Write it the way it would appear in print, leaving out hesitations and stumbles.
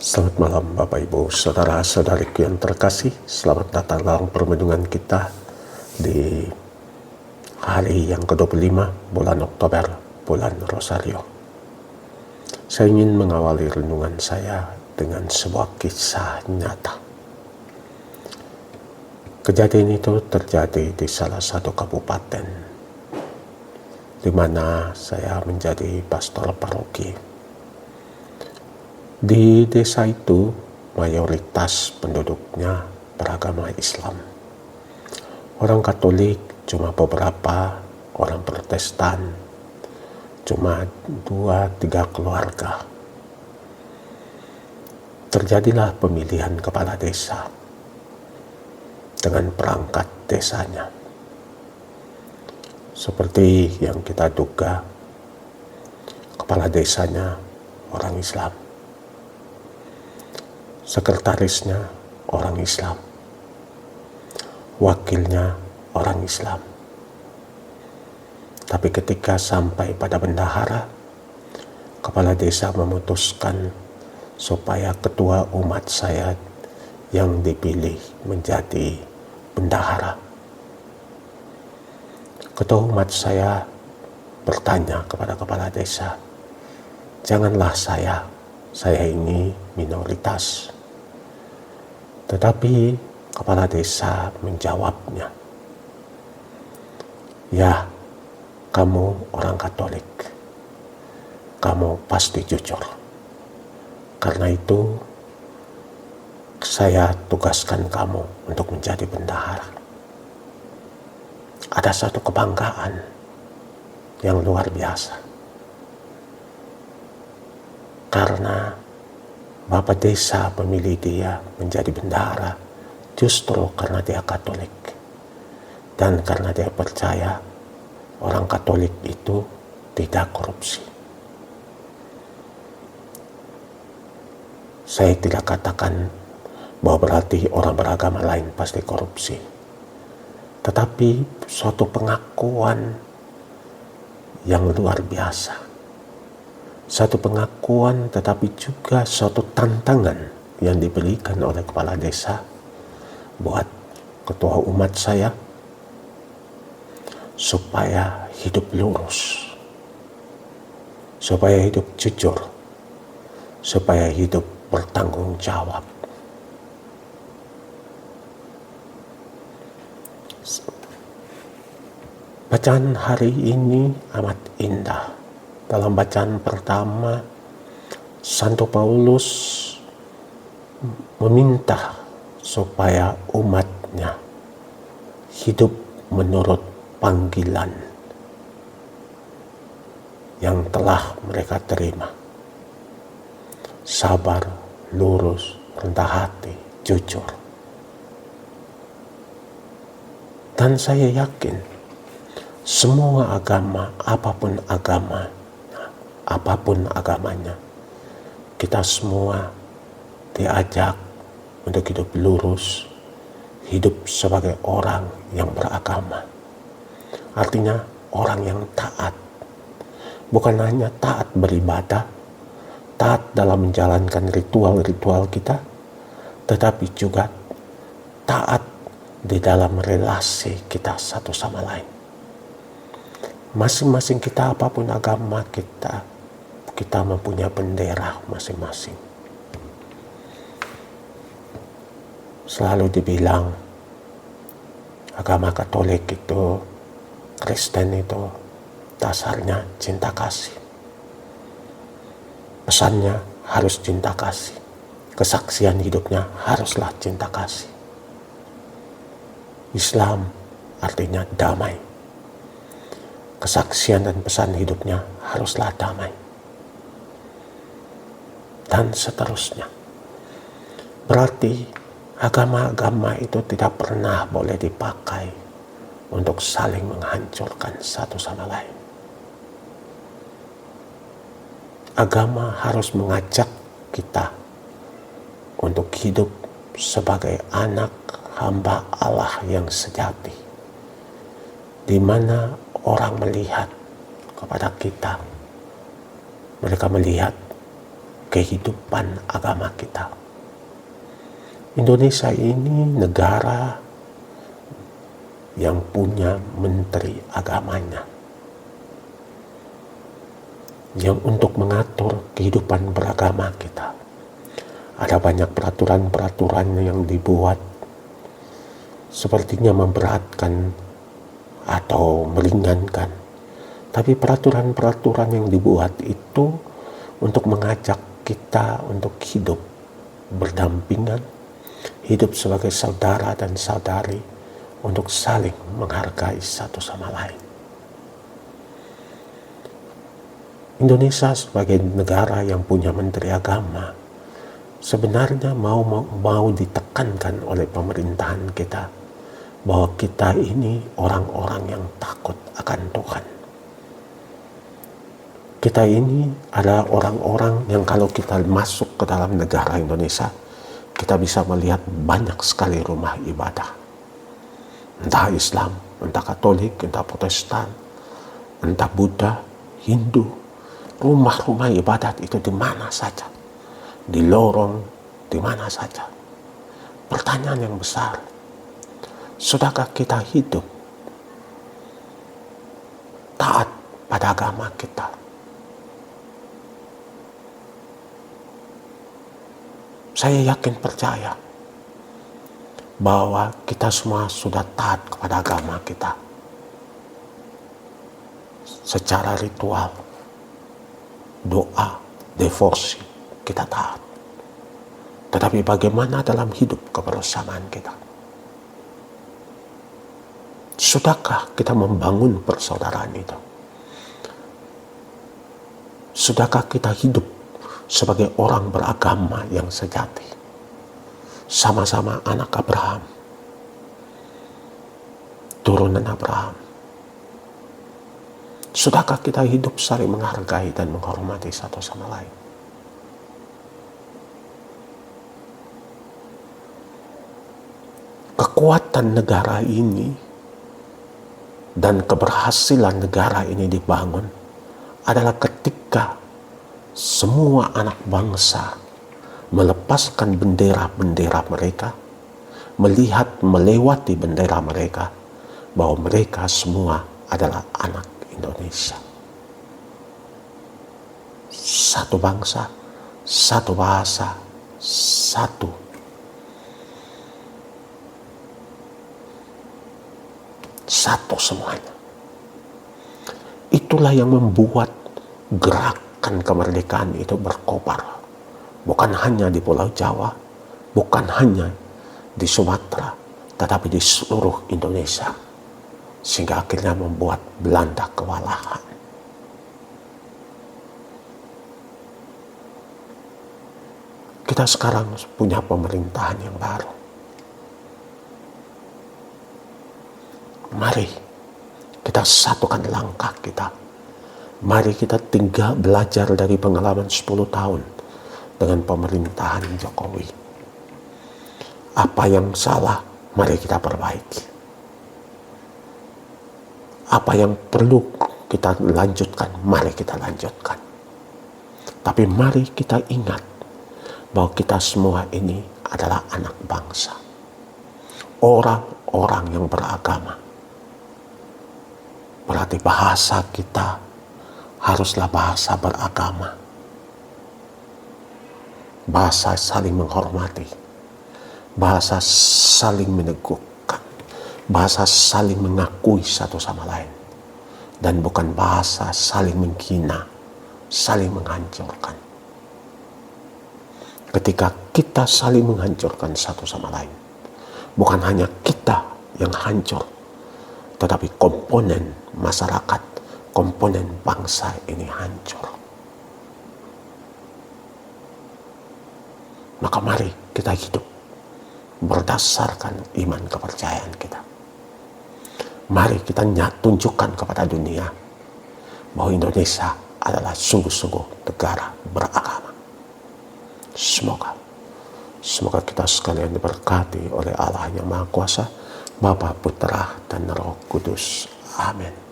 Selamat malam Bapak Ibu Saudara-saudariku yang terkasih. Selamat datang dalam permenungan kita di hari yang ke-25 bulan Oktober, bulan Rosario. Saya ingin mengawali renungan saya dengan sebuah kisah nyata. Kejadian itu terjadi di salah satu kabupaten di mana saya menjadi pastor paroki. Di desa itu mayoritas penduduknya beragama Islam. Orang Katolik cuma beberapa, orang Protestan cuma 2-3 keluarga. Terjadilah pemilihan kepala desa dengan perangkat desanya. Seperti yang kita duga, kepala desanya orang Islam. Sekretarisnya orang Islam, wakilnya orang Islam. Tapi ketika sampai pada bendahara, kepala desa memutuskan supaya ketua umat saya yang dipilih menjadi bendahara. Ketua umat saya bertanya kepada kepala desa, "Janganlah saya ini minoritas." Tetapi kepala desa menjawabnya, "Ya, kamu orang Katolik, kamu pasti jujur. Karena itu saya tugaskan kamu untuk menjadi bendahara." Ada satu kebanggaan yang luar biasa. Karena Bapak desa memilih dia menjadi bendahara justru karena dia Katolik. Dan karena dia percaya orang Katolik itu tidak korupsi. Saya tidak katakan bahwa berarti orang beragama lain pasti korupsi. Tetapi suatu pengakuan yang luar biasa. Satu pengakuan tetapi juga suatu tantangan yang diberikan oleh kepala desa buat ketua umat saya supaya hidup lurus, supaya hidup jujur, supaya hidup bertanggung jawab. Bacaan hari ini amat indah. Dalam bacaan pertama, Santo Paulus meminta supaya umatnya hidup menurut panggilan yang telah mereka terima. Sabar, lurus, rendah hati, jujur. Dan saya yakin semua agama, apapun agamanya, kita semua diajak untuk hidup lurus, hidup sebagai orang yang beragama. Artinya orang yang taat. Bukan hanya taat beribadah, taat dalam menjalankan ritual-ritual kita, tetapi juga taat di dalam relasi kita satu sama lain. Masing-masing kita, apapun agama kita mempunyai bendera masing-masing. Selalu dibilang agama Katolik itu, Kristen itu dasarnya cinta kasih. Pesannya harus cinta kasih. Kesaksian hidupnya haruslah cinta kasih. Islam artinya damai. Kesaksian dan pesan hidupnya haruslah damai. Dan seterusnya. Berarti agama-agama itu tidak pernah boleh dipakai untuk saling menghancurkan satu sama lain. Agama harus mengajak kita untuk hidup sebagai anak hamba Allah yang sejati, di mana orang melihat kepada kita, mereka melihat kehidupan agama kita. Indonesia ini negara yang punya menteri agamanya, yang untuk mengatur kehidupan beragama kita. Ada banyak peraturan-peraturan yang dibuat sepertinya memberatkan atau meringankan. Tapi peraturan-peraturan yang dibuat itu untuk mengajak kita untuk hidup berdampingan, hidup sebagai saudara dan saudari, untuk saling menghargai satu sama lain. Indonesia sebagai negara yang punya menteri agama sebenarnya mau ditekankan oleh pemerintahan kita bahwa kita ini orang-orang yang takut akan Tuhan. Kita ini adalah orang-orang yang kalau kita masuk ke dalam negara Indonesia, kita bisa melihat banyak sekali rumah ibadah. Entah Islam, entah Katolik, entah Protestan, entah Buddha, Hindu. Rumah-rumah ibadat itu di mana saja. Di lorong, di mana saja. Pertanyaan yang besar, sudahkah kita hidup taat pada agama kita? Saya yakin percaya bahwa kita semua sudah taat kepada agama kita. Secara ritual, doa, devosi, kita taat. Tetapi bagaimana dalam hidup kebersamaan kita? Sudahkah kita membangun persaudaraan itu? Sudahkah kita hidup sebagai orang beragama yang sejati, sama-sama anak Abraham, turunan Abraham? Sudahkah kita hidup saling menghargai dan menghormati satu sama lain? Kekuatan negara ini dan keberhasilan negara ini dibangun adalah ketika semua anak bangsa melepaskan bendera-bendera mereka, melihat melewati bendera mereka, bahwa mereka semua adalah anak Indonesia. Satu bangsa, satu bahasa, satu semuanya. Itulah yang membuat gerakan kemerdekaan itu berkobar. Bukan hanya di Pulau Jawa, bukan hanya di Sumatera, tetapi di seluruh Indonesia. Sehingga akhirnya membuat Belanda kewalahan. Kita sekarang punya pemerintahan yang baru. Mari kita satukan langkah kita. Mari kita tinggal belajar dari pengalaman 10 tahun dengan pemerintahan Jokowi. Apa yang salah, mari kita perbaiki. Apa yang perlu kita lanjutkan, mari kita lanjutkan. Tapi mari kita ingat bahwa kita semua ini adalah anak bangsa. Orang-orang yang beragama. Berarti bahasa kita haruslah bahasa beragama. Bahasa saling menghormati. Bahasa saling meneguhkan. Bahasa saling mengakui satu sama lain. Dan bukan bahasa saling menghina, saling menghancurkan. Ketika kita saling menghancurkan satu sama lain, bukan hanya kita yang hancur, tetapi komponen masyarakat, komponen bangsa ini hancur. Maka mari kita hidup berdasarkan iman kepercayaan kita. Mari kita tunjukkan kepada dunia bahwa Indonesia adalah sungguh-sungguh negara beragama. Semoga kita sekalian diberkati oleh Allah yang Maha Kuasa, Bapa, Putra, dan Roh Kudus. Amin.